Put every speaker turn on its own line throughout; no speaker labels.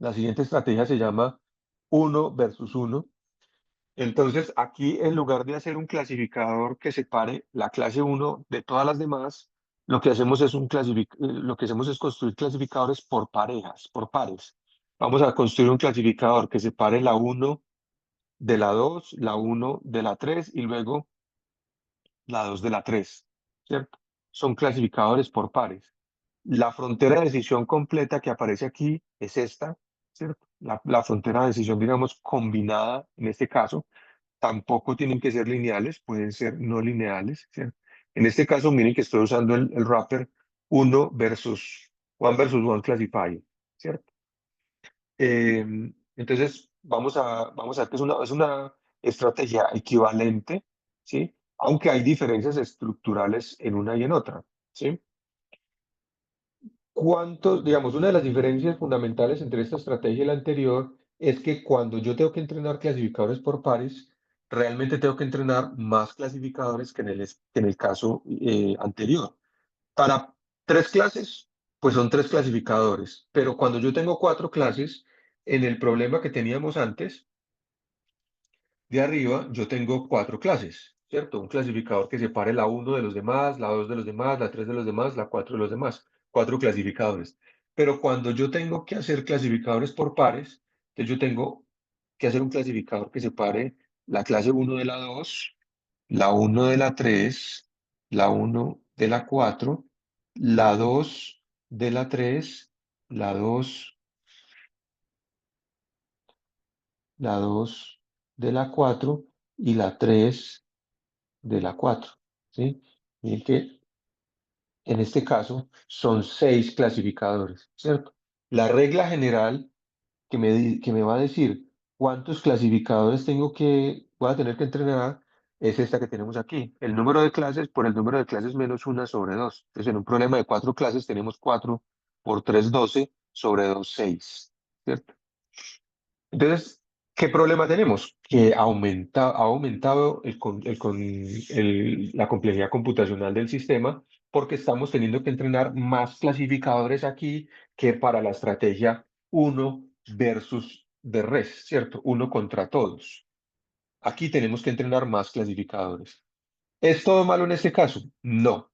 La siguiente estrategia se llama 1 versus 1. Entonces, aquí en lugar de hacer un clasificador que separe la clase 1 de todas las demás, lo que hacemos es construir clasificadores por parejas, por pares. Vamos a construir un clasificador que separe la 1 de la 2, la 1 de la 3 y luego la 2 de la 3, ¿cierto? Son clasificadores por pares. La frontera de decisión completa que aparece aquí es esta, ¿cierto? La frontera de decisión, digamos, combinada en este caso. Tampoco tienen que ser lineales, pueden ser no lineales, ¿cierto? En este caso, miren que estoy usando el wrapper 1 versus 1 classifier, ¿cierto? Eh, entonces, vamos a ver que es una estrategia equivalente, ¿sí? Aunque hay diferencias estructurales en una y en otra, ¿sí? Digamos, una de las diferencias fundamentales entre esta estrategia y la anterior es que cuando yo tengo que entrenar clasificadores por pares, realmente tengo que entrenar más clasificadores que en el caso anterior. Para 3 clases, pues son 3 clasificadores, pero cuando yo tengo 4 clases, en el problema que teníamos antes, de arriba, yo tengo 4 clases, ¿cierto? Un clasificador que separe la 1 de los demás, la 2 de los demás, la 3 de los demás, la 4 de los demás. 4 clasificadores. Pero cuando yo tengo que hacer clasificadores por pares, entonces yo tengo que hacer un clasificador que separe la clase 1 de la 2, la 1 de la 3, la 1 de la 4, la 2 de la 3, la 2 de la 4 y la 3 de la 4, ¿sí? Miren que en este caso son 6 clasificadores, ¿cierto? La regla general que me va a decir cuántos clasificadores voy a tener que entrenar es esta que tenemos aquí. El número de clases por el número de clases menos 1/2. Entonces, en un problema de 4 clases tenemos 4 por 3, 12, sobre 2, 6, ¿cierto? Entonces, ¿qué problema tenemos? Que ha aumentado la complejidad computacional del sistema porque estamos teniendo que entrenar más clasificadores aquí que para la estrategia 1 versus ¿cierto? Uno contra todos. Aquí tenemos que entrenar más clasificadores. ¿Es todo malo en este caso? No,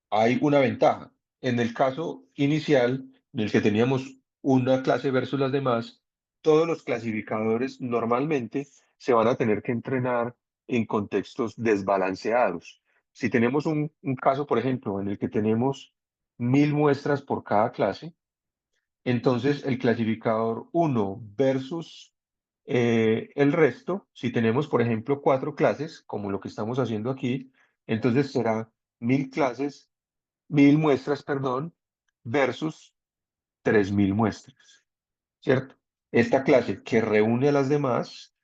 hay una ventaja. En el caso inicial, en el que teníamos una clase versus las demás, todos los clasificadores normalmente se van a tener que entrenar en contextos desbalanceados. Si tenemos un caso, por ejemplo, en el que tenemos 1000 muestras por cada clase, entonces el clasificador 1 versus el resto, si tenemos, por ejemplo, 4 clases, como lo que estamos haciendo aquí, entonces será 1000 clases 1000 muestras, perdón, versus 3000 muestras, ¿cierto? Esta clase que reúne a las demás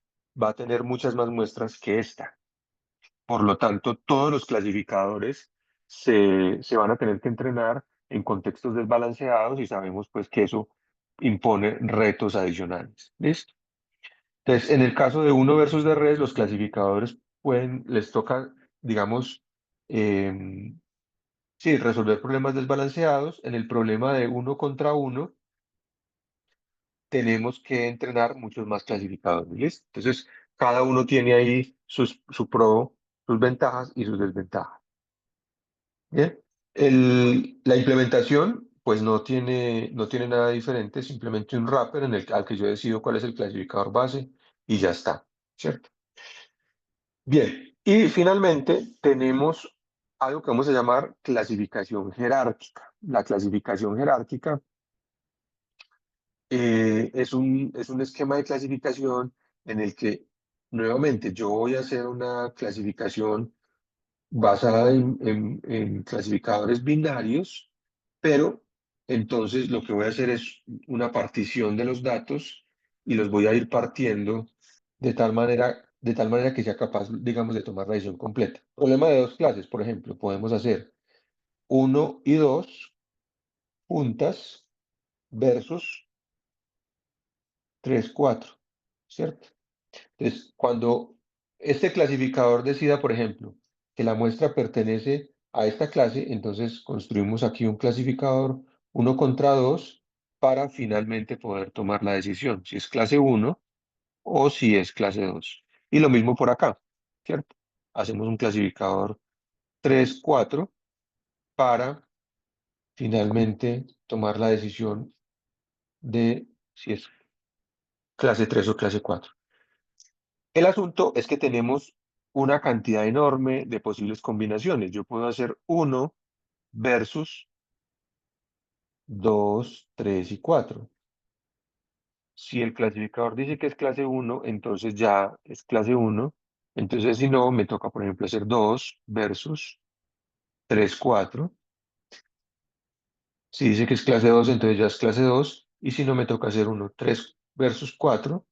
va a tener muchas más muestras que esta. Por lo tanto, todos los clasificadores se van a tener que entrenar en contextos desbalanceados y sabemos pues que eso impone retos adicionales. ¿Listo? Entonces, en el caso de 1 versus de redes, los clasificadores les toca, digamos, em, sí, resolver problemas desbalanceados. En el problema de 1 contra 1, tenemos que entrenar muchos más clasificadores. ¿Listo? Entonces, cada uno tiene ahí sus ventajas y sus desventajas. Bien. La implementación, pues no tiene nada diferente, simplemente un wrapper al que yo decido cuál es el clasificador base y ya está. ¿Cierto? Bien. Y finalmente tenemos algo que vamos a llamar clasificación jerárquica. La clasificación jerárquica es un esquema de clasificación en el que, nuevamente, yo voy a hacer una clasificación basada en clasificadores binarios, pero entonces lo que voy a hacer es una partición de los datos y los voy a ir partiendo de tal manera que sea capaz, digamos, de tomar la decisión completa. Problema de 2 clases, por ejemplo, podemos hacer 1 y 2 juntas versus 3, 4, ¿cierto? Entonces, cuando este clasificador decida, por ejemplo, que la muestra pertenece a esta clase, entonces construimos aquí un clasificador 1 contra 2 para finalmente poder tomar la decisión, si es clase uno o si es clase 2. Y lo mismo por acá, ¿cierto? Hacemos un clasificador 3 4 para finalmente tomar la decisión de si es clase 3 o clase 4. El asunto es que tenemos una cantidad enorme de posibles combinaciones. Yo puedo hacer uno versus 2, 3 y 4. Si el clasificador dice que es clase uno, entonces ya es clase uno. Entonces, si no, me toca, por ejemplo, hacer 2 versus 3 4. Si dice que es clase 2, entonces ya es clase 2. Y si no, me toca hacer uno 3 versus 4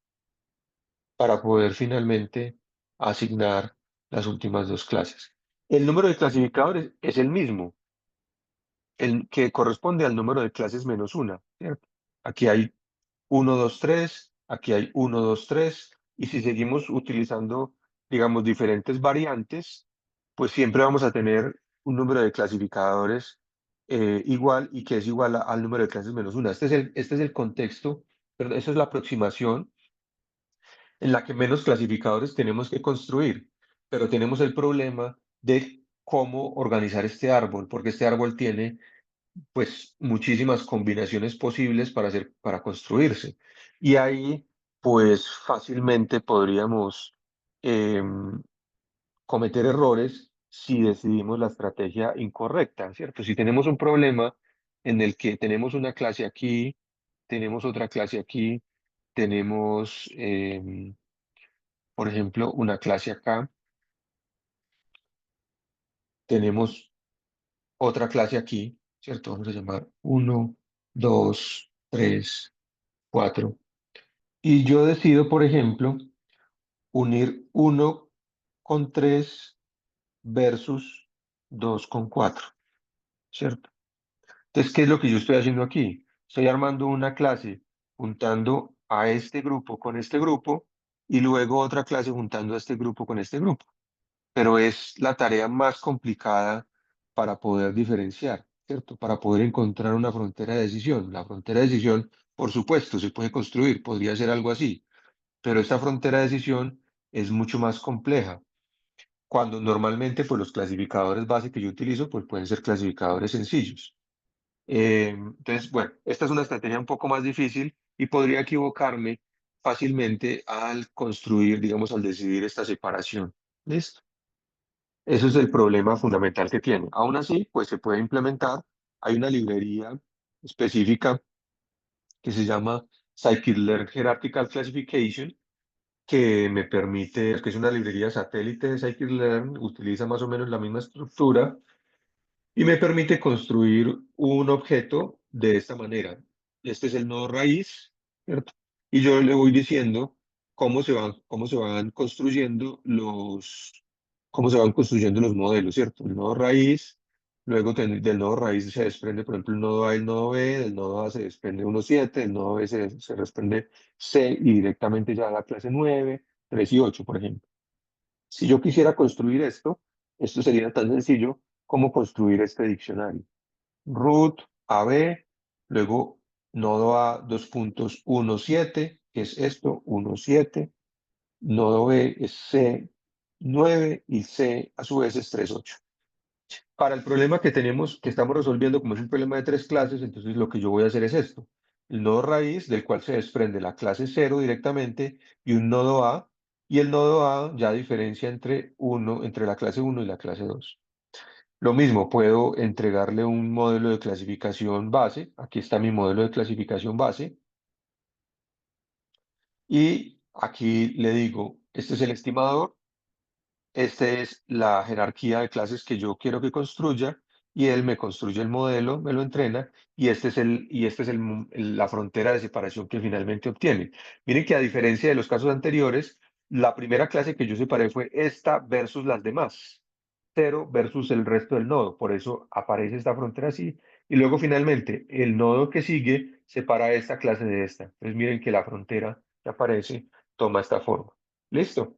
para poder finalmente asignar las últimas dos clases. El número de clasificadores es el mismo, el que corresponde al número de clases menos una, ¿cierto? Aquí hay uno 2 3, aquí hay uno 2 3, y si seguimos utilizando, digamos, diferentes variantes, pues siempre vamos a tener un número de clasificadores igual y que es igual al número de clases menos una. Este es el contexto, pero esa es la aproximación en la que menos clasificadores tenemos que construir, pero tenemos el problema de cómo organizar este árbol, porque este árbol tiene pues muchísimas combinaciones posibles para construirse. Y ahí pues fácilmente podríamos cometer errores si decidimos la estrategia incorrecta, ¿cierto? Si tenemos un problema en el que tenemos una clase aquí, tenemos otra clase aquí, tenemos, por ejemplo, una clase acá, tenemos otra clase aquí, ¿cierto? Vamos a llamar uno 2 3 4. Y yo decido, por ejemplo, unir uno con 3 versus 2 con 4, ¿cierto? Entonces, ¿qué es lo que yo estoy haciendo aquí? Estoy armando una clase juntando a este grupo con este grupo y luego otra clase juntando a este grupo con este grupo. Pero es la tarea más complicada para poder diferenciar, ¿cierto? Para poder encontrar una frontera de decisión. La frontera de decisión, por supuesto, se puede construir, podría ser algo así, pero esta frontera de decisión es mucho más compleja. Cuando normalmente, pues los clasificadores base que yo utilizo, pues pueden ser clasificadores sencillos. Entonces, bueno, esta es una estrategia un poco más difícil y podría equivocarme fácilmente al construir, digamos, al decidir esta separación. ¿Listo? Eso es el problema fundamental que tiene. Aún así, pues se puede implementar. Hay una librería específica que se llama Scikit-Learn Hierarchical Classification, que me permite, que es una librería satélite de Scikit-Learn, utiliza más o menos la misma estructura y me permite construir un objeto de esta manera. Este es el nodo raíz, ¿cierto? Y yo le voy diciendo cómo se van construyendo los modelos, ¿cierto? El nodo raíz, luego del nodo raíz se desprende, por ejemplo, el nodo A y el nodo B, del nodo A se desprende 1, 7, del nodo B se desprende C y directamente ya la clase 9, 3 y 8, por ejemplo. Si yo quisiera construir esto sería tan sencillo como construir este diccionario. Root AB, luego nodo A, dos puntos, 1, 7, que es esto, 1, 7. Nodo B es C, 9 y C a su vez es 3, 8. Para el problema que tenemos, que estamos resolviendo, como es un problema de tres clases, entonces lo que yo voy a hacer es esto. El nodo raíz, del cual se desprende la clase 0 directamente, y un nodo A, y el nodo A ya diferencia entre la clase 1 y la clase 2. Lo mismo, puedo entregarle un modelo de clasificación base. Aquí está mi modelo de clasificación base. Y aquí le digo, este es el estimador, esta es la jerarquía de clases que yo quiero que construya y él me construye el modelo, me lo entrena y la frontera de separación que finalmente obtiene. Miren que a diferencia de los casos anteriores, la primera clase que yo separé fue esta versus las demás, 0 versus el resto del nodo. Por eso aparece esta frontera así. Y luego finalmente el nodo que sigue separa esta clase de esta. Entonces miren que la frontera que aparece toma esta forma. ¿Listo?